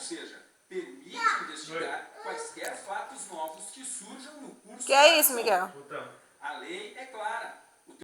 seja, permite investigar quaisquer fatos novos que surjam no curso Que é isso, Miguel? A lei é clara.